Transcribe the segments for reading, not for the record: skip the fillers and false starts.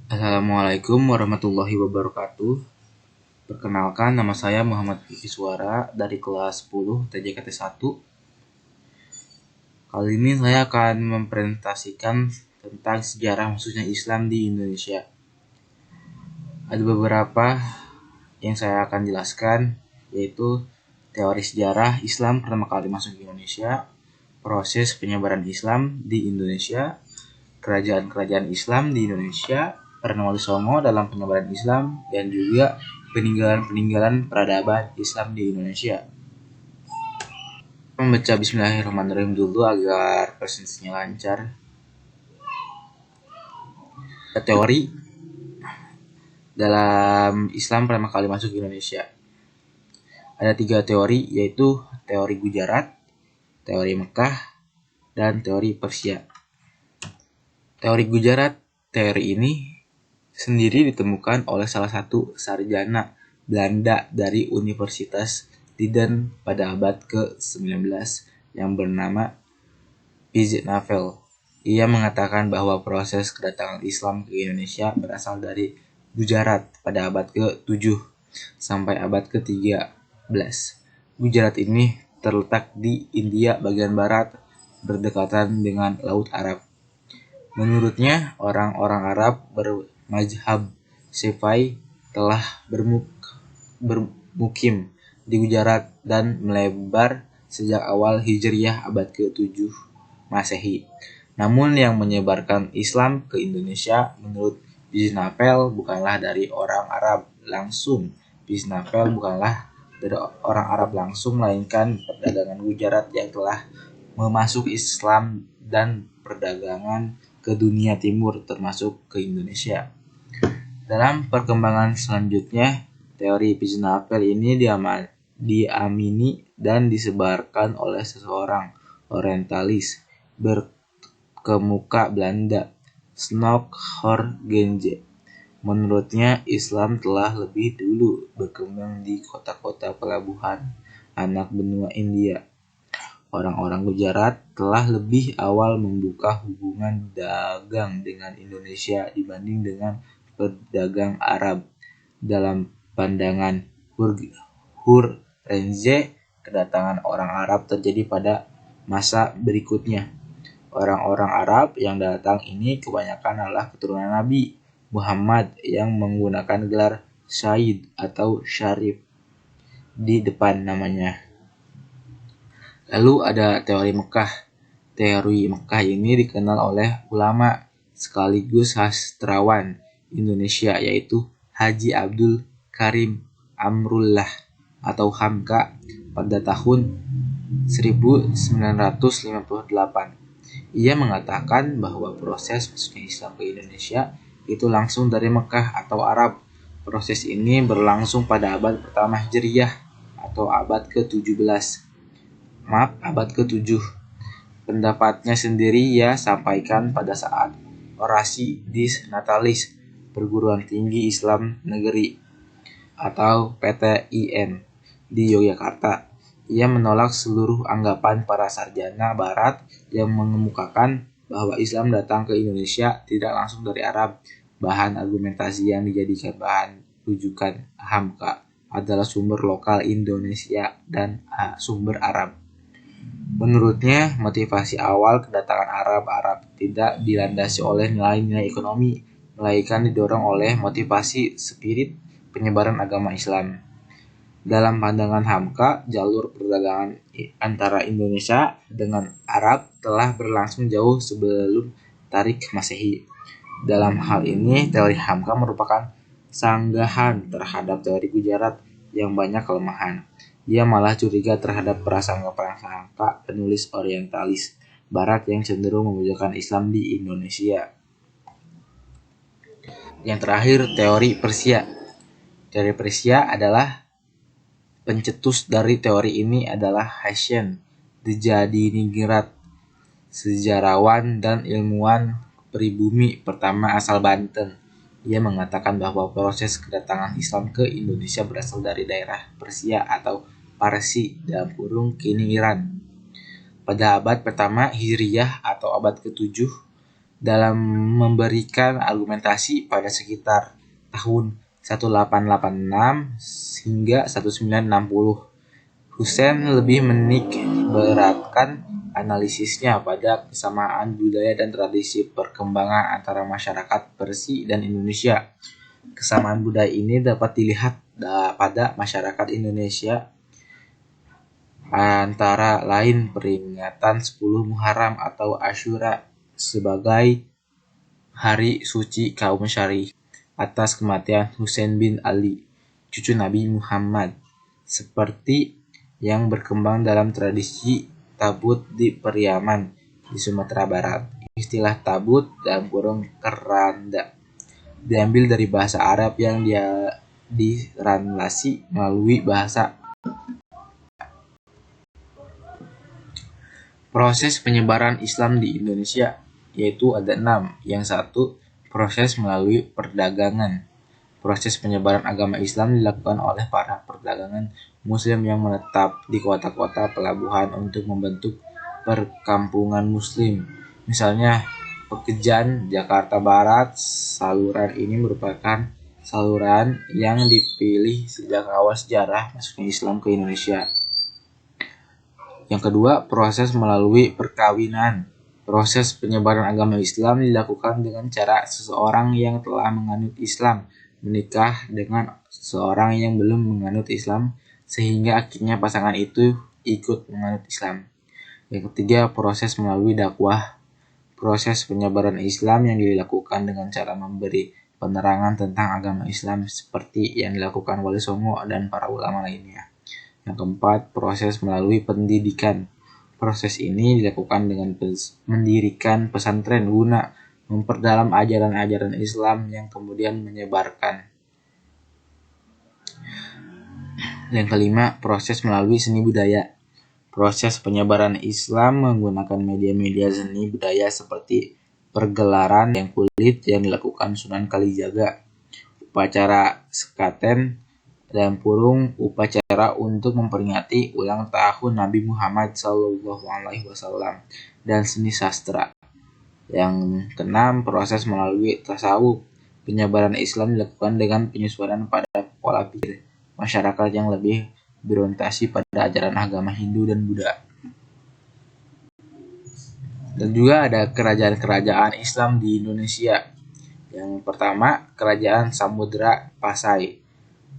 Assalamualaikum warahmatullahi wabarakatuh. Perkenalkan, nama saya Muhammad Iswara dari kelas 10 TJKT 1. Kali ini saya akan mempresentasikan tentang sejarah masuknya Islam di Indonesia. Ada beberapa yang saya akan jelaskan, yaitu teori sejarah Islam pertama kali masuk ke Indonesia, proses penyebaran Islam di Indonesia, kerajaan-kerajaan Islam di Indonesia, peran Wali Songo dalam penyebaran Islam, dan juga peninggalan-peninggalan peradaban Islam di Indonesia. Membaca Bismillahirrahmanirrahim dulu agar presentasinya lancar. Teori dalam Islam pertama kali masuk ke Indonesia. Ada 3 teori, yaitu teori Gujarat, teori Mekah, dan teori Persia. Teori Gujarat, teori ini sendiri ditemukan oleh salah satu sarjana Belanda dari Universitas Leiden pada abad ke-19 yang bernama Piet-Navel. Ia mengatakan bahwa proses kedatangan Islam ke Indonesia berasal dari Gujarat pada abad ke-7 sampai abad ke-13. Gujarat ini terletak di India bagian barat, berdekatan dengan Laut Arab. Menurutnya, orang-orang Arab bermazhab Syafi'i telah bermukim di Gujarat dan melebar sejak awal Hijriyah abad ke-7 Masehi. Namun yang menyebarkan Islam ke Indonesia menurut Piet-Navel bukanlah dari orang Arab langsung. Piet-Navel bukanlah dari orang Arab langsung, melainkan perdagangan Gujarat yang telah memasuk Islam dan perdagangan ke dunia timur termasuk ke Indonesia. Dalam perkembangan selanjutnya, teori Piet-Navel ini diamini dan disebarkan oleh seseorang orientalis berkemuka Belanda, Snoeck-Horgenje. Menurutnya, Islam telah lebih dulu berkembang di kota-kota pelabuhan anak benua India. Orang-orang Gujarat telah lebih awal membuka hubungan dagang dengan Indonesia dibanding dengan pedagang Arab. Dalam pandangan Horgenje, kedatangan orang Arab terjadi pada masa berikutnya. Orang-orang Arab yang datang ini kebanyakan adalah keturunan Nabi Muhammad yang menggunakan gelar Sayyid atau Syarif di depan namanya. Lalu ada teori Mekah. Teori Mekah ini dikenal oleh ulama sekaligus sastrawan Indonesia, yaitu Haji Abdul Karim Amrullah atau Hamka pada tahun 1958. Ia mengatakan bahwa proses masuknya Islam ke Indonesia itu langsung dari Mekah atau Arab. Proses ini berlangsung pada abad pertama Hijriyah atau abad ke-17. Abad ke-7. Pendapatnya sendiri ia sampaikan pada saat orasi di Natalis Perguruan Tinggi Islam Negeri atau PTIN di Yogyakarta. Ia menolak seluruh anggapan para sarjana barat yang mengemukakan bahwa Islam datang ke Indonesia tidak langsung dari Arab. Bahan argumentasi yang dijadikan bahan rujukan Hamka adalah sumber lokal Indonesia dan sumber Arab. Menurutnya, motivasi awal kedatangan Arab tidak dilandasi oleh nilai-nilai ekonomi, melainkan didorong oleh motivasi spirit penyebaran agama Islam. Dalam pandangan Hamka, jalur perdagangan antara Indonesia dengan Arab telah berlangsung jauh sebelum Tarik Masehi. Dalam hal ini, teori Hamka merupakan sanggahan terhadap teori Gujarat yang banyak kelemahan. Ia malah curiga terhadap prasangka-prasangka penulis orientalis Barat yang cenderung memojokkan Islam di Indonesia. Yang terakhir, teori Persia. Teori Persia adalah pencetus dari teori ini adalah Hasyim Djadiningrat, sejarawan dan ilmuwan pribumi pertama asal Banten. Ia mengatakan bahwa proses kedatangan Islam ke Indonesia berasal dari daerah Persia atau Parsi kini Iran. Pada abad pertama Hijriyah atau abad ke-7 dalam memberikan argumentasi pada sekitar tahun 1886 hingga 1960. Hussein lebih menik beratkan analisisnya pada kesamaan budaya dan tradisi perkembangan antara masyarakat Persia dan Indonesia. Kesamaan budaya ini dapat dilihat pada masyarakat Indonesia antara lain peringatan 10 Muharram atau Asyura sebagai hari suci kaum Syari atas kematian Husain bin Ali, cucu Nabi Muhammad, seperti yang berkembang dalam tradisi tabut di Periaman di Sumatera Barat. Istilah tabut dalam kurung keranda diambil dari bahasa Arab yang dia ditranslasi melalui bahasa. Proses penyebaran Islam di Indonesia yaitu ada 6. Yang satu, proses melalui perdagangan. Proses penyebaran agama Islam dilakukan oleh para perdagangan Muslim yang menetap di kota-kota pelabuhan untuk membentuk perkampungan Muslim. Misalnya Pekejan, Jakarta Barat. Saluran ini merupakan saluran yang dipilih sejak awal sejarah masuknya Islam ke Indonesia. Yang kedua, proses melalui perkawinan. Proses penyebaran agama Islam dilakukan dengan cara seseorang yang telah menganut Islam menikah dengan seseorang yang belum menganut Islam sehingga akhirnya pasangan itu ikut menganut Islam. Yang ketiga, proses melalui dakwah. Proses penyebaran Islam yang dilakukan dengan cara memberi penerangan tentang agama Islam seperti yang dilakukan Wali Songo dan para ulama lainnya. Yang keempat, proses melalui pendidikan. Proses ini dilakukan dengan mendirikan pesantren guna memperdalam ajaran-ajaran Islam yang kemudian menyebarkan. Yang kelima, proses melalui seni budaya. Proses penyebaran Islam menggunakan media-media seni budaya seperti pergelaran yang kulit yang dilakukan Sunan Kalijaga, upacara sekaten, dalam kurung upacara untuk memperingati ulang tahun Nabi Muhammad SAW, dan seni sastra. Yang keenam, proses melalui tasawuf. Penyebaran Islam dilakukan dengan penyesuaian pada pola pikir masyarakat yang lebih berorientasi pada ajaran agama Hindu dan Buddha. Dan juga ada kerajaan-kerajaan Islam di Indonesia. Yang pertama, Kerajaan Samudra Pasai.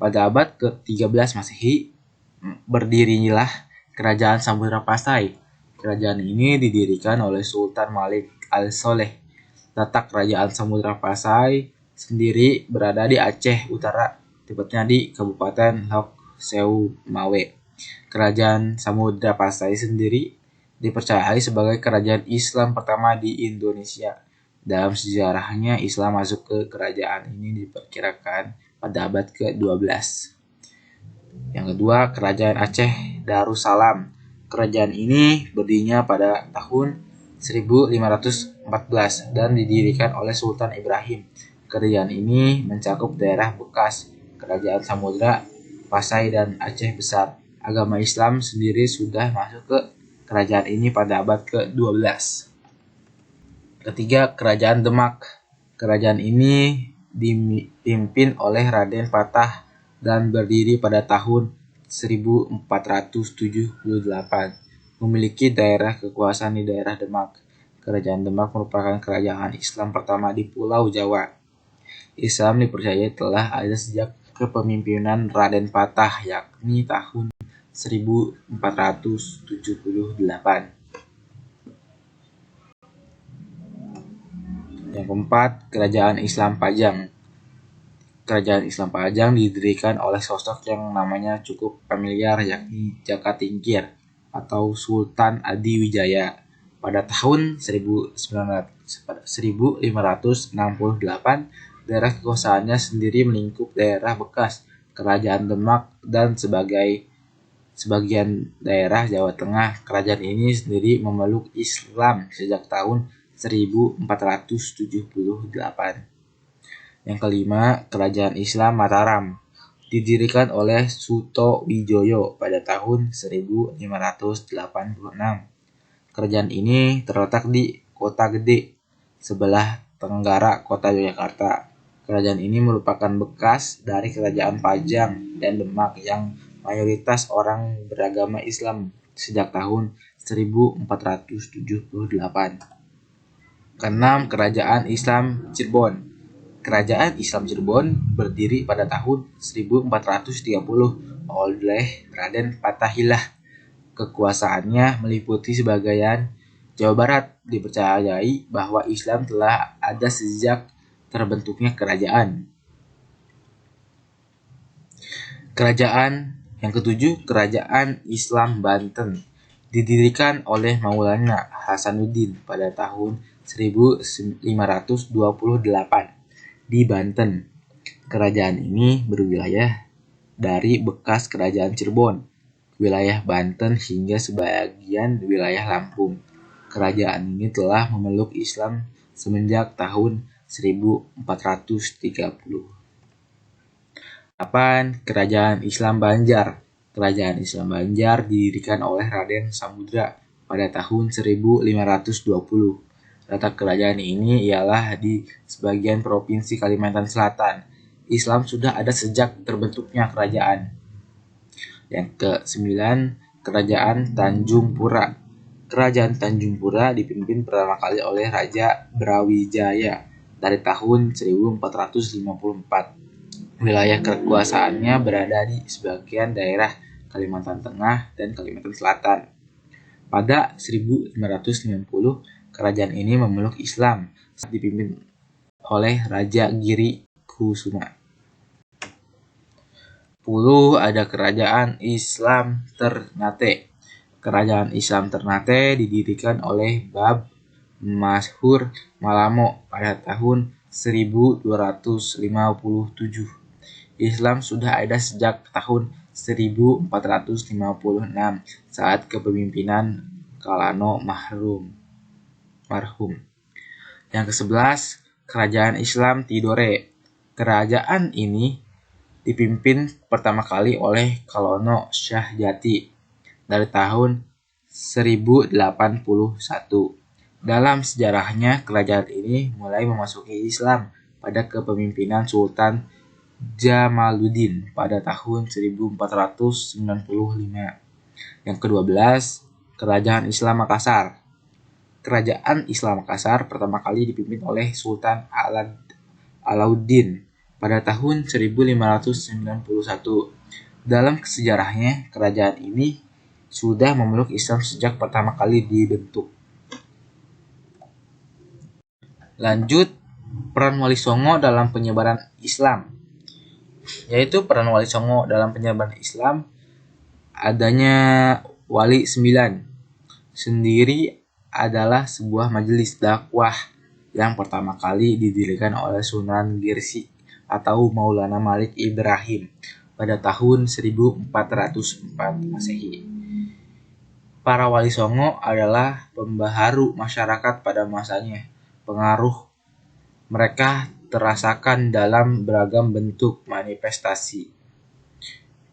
Pada abad ke-13 Masehi, berdirilah Kerajaan Samudra Pasai. Kerajaan ini didirikan oleh Sultan Malik Al-Soleh. Letak Kerajaan Samudra Pasai sendiri berada di Aceh Utara, tepatnya di Kabupaten Lok Sewu Mawe. Kerajaan Samudra Pasai sendiri dipercayai sebagai kerajaan Islam pertama di Indonesia. Dalam sejarahnya, Islam masuk ke kerajaan ini diperkirakan pada abad ke-12. Yang kedua, Kerajaan Aceh Darussalam. Kerajaan ini berdirinya pada tahun 1514 dan didirikan oleh Sultan Ibrahim. Kerajaan ini mencakup daerah bekas Kerajaan Samudra Pasai dan Aceh Besar. Agama Islam sendiri sudah masuk ke kerajaan ini pada abad ke-12. Ketiga, Kerajaan Demak. Kerajaan ini dipimpin oleh Raden Patah dan berdiri pada tahun 1478. Memiliki daerah kekuasaan di daerah Demak. Kerajaan Demak merupakan kerajaan Islam pertama di Pulau Jawa. Islam dipercaya telah ada sejak kepemimpinan Raden Patah, yakni tahun 1478. Yang keempat, Kerajaan Islam Pajang. Kerajaan Islam Pajang didirikan oleh sosok yang namanya cukup familiar, yakni Jaka Tingkir atau Sultan Adiwijaya. Pada tahun 1568, daerah kekuasaannya sendiri melingkup daerah bekas Kerajaan Demak dan sebagian daerah Jawa Tengah. Kerajaan ini sendiri memeluk Islam sejak tahun 1478. Yang kelima, Kerajaan Islam Mataram. Didirikan oleh Suto Wijoyo pada tahun 1586. Kerajaan ini terletak di Kota Gede, sebelah tenggara kota Yogyakarta. Kerajaan ini merupakan bekas dari Kerajaan Pajang dan Demak yang mayoritas orang beragama Islam sejak tahun 1478. Keenam, Kerajaan Islam Cirebon. Kerajaan Islam Cirebon berdiri pada tahun 1430 oleh Raden Fatahillah. Kekuasaannya meliputi sebagian Jawa Barat. Dipercayai bahwa Islam telah ada sejak terbentuknya kerajaan. Kerajaan yang ketujuh, Kerajaan Islam Banten. Didirikan oleh Maulana Hasanuddin pada tahun 1528 di Banten. Kerajaan ini berwilayah dari bekas Kerajaan Cirebon, wilayah Banten hingga sebagian wilayah Lampung. Kerajaan ini telah memeluk Islam semenjak tahun 1430. 8. Kerajaan Islam Banjar. Kerajaan Islam Banjar didirikan oleh Raden Samudra pada tahun 1520. Letak kerajaan ini ialah di sebagian provinsi Kalimantan Selatan. Islam sudah ada sejak terbentuknya kerajaan. Yang ke-9, Kerajaan Tanjung Pura. Kerajaan Tanjung Pura dipimpin pertama kali oleh Raja Brawijaya dari tahun 1454. Wilayah kekuasaannya berada di sebagian daerah Kalimantan Tengah dan Kalimantan Selatan. Pada 1590, kerajaan ini memeluk Islam saat dipimpin oleh Raja Giri Kusuma. 10. Ada Kerajaan Islam Ternate. Kerajaan Islam Ternate didirikan oleh Bab Masyhur Malamo pada tahun 1257. Islam sudah ada sejak tahun 1456 saat kepemimpinan Kalano marhum. Yang ke-11, Kerajaan Islam Tidore. Kerajaan ini dipimpin pertama kali oleh Kalono Syahjati dari tahun 1081. Dalam sejarahnya, kerajaan ini mulai memasuki Islam pada kepemimpinan Sultan Jamaluddin pada tahun 1495. Yang ke-12, Kerajaan Islam Makassar. Kerajaan Islam Makassar pertama kali dipimpin oleh Sultan Alauddin pada tahun 1591. Dalam sejarahnya, kerajaan ini sudah memeluk Islam sejak pertama kali dibentuk. Lanjut, peran Wali Songo dalam penyebaran Islam. Yaitu peran Wali Songo dalam penyebaran Islam adanya Wali 9 sendiri adalah sebuah majelis dakwah yang pertama kali didirikan oleh Sunan Giri atau Maulana Malik Ibrahim pada tahun 1404 Masehi. Para Wali Songo adalah pembaharu masyarakat pada masanya. Pengaruh mereka terasakan dalam beragam bentuk manifestasi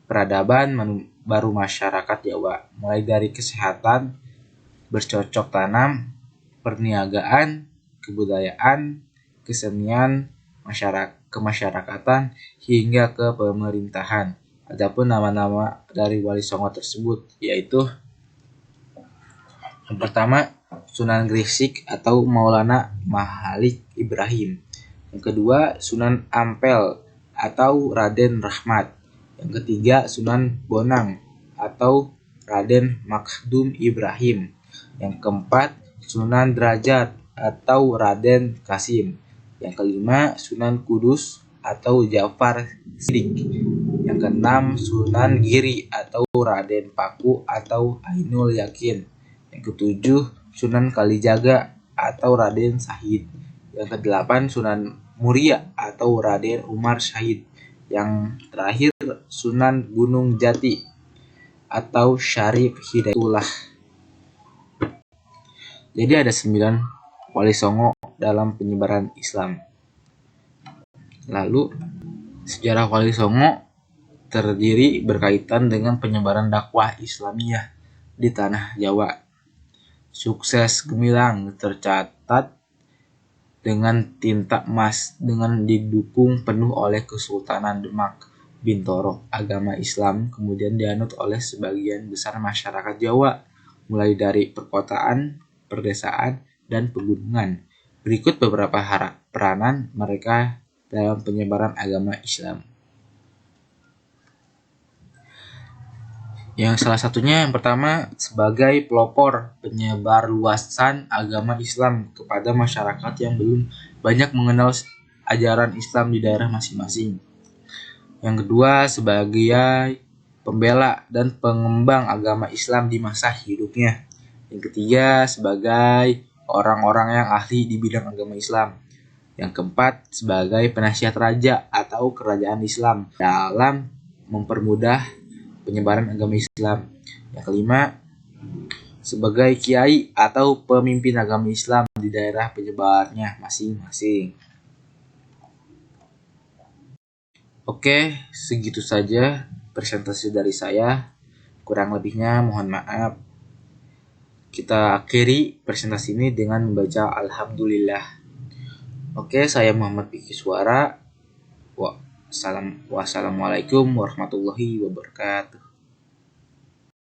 peradaban baru masyarakat Jawa, mulai dari kesehatan, bercocok tanam, perniagaan, kebudayaan, kesenian, kemasyarakatan, hingga ke pemerintahan. Adapun nama-nama dari Wali Songo tersebut yaitu yang pertama, Sunan Gresik atau Maulana Malik Ibrahim. Yang kedua, Sunan Ampel atau Raden Rahmat. Yang ketiga, Sunan Bonang atau Raden Makhdum Ibrahim. Yang keempat, Sunan Derajat atau Raden Kasim. Yang kelima, Sunan Kudus atau Ja'far Siddiq. Yang keenam, Sunan Giri atau Raden Paku atau Ainul Yakin. Yang ketujuh, Sunan Kalijaga atau Raden Syahid. Yang kedelapan, Sunan Muria atau Raden Umar Syahid. Yang terakhir, Sunan Gunung Jati atau Syarif Hidayatullah. Jadi ada 9 Wali Songo dalam penyebaran Islam. Lalu sejarah Wali Songo terdiri berkaitan dengan penyebaran dakwah Islamiyah di tanah Jawa. Sukses gemilang tercatat dengan tinta emas dengan didukung penuh oleh Kesultanan Demak Bintoro. Agama Islam kemudian dianut oleh sebagian besar masyarakat Jawa, mulai dari perkotaan, perdesaan, dan pegunungan. Berikut beberapa peranan mereka dalam penyebaran agama Islam. Yang salah satunya yang pertama sebagai pelopor penyebar luasan agama Islam kepada masyarakat yang belum banyak mengenal ajaran Islam di daerah masing-masing. Yang kedua sebagai pembela dan pengembang agama Islam di masa hidupnya. Yang ketiga sebagai orang-orang yang ahli di bidang agama Islam. Yang keempat sebagai penasihat raja atau kerajaan Islam dalam mempermudah penyebaran agama Islam. Yang kelima, sebagai kiai atau pemimpin agama Islam di daerah penyebarnya masing-masing. Oke, segitu saja presentasi dari saya. Kurang lebihnya mohon maaf. Kita akhiri presentasi ini dengan membaca Alhamdulillah. Oke, saya Muhammad Piki Suara. Wassalamualaikum warahmatullahi wabarakatuh.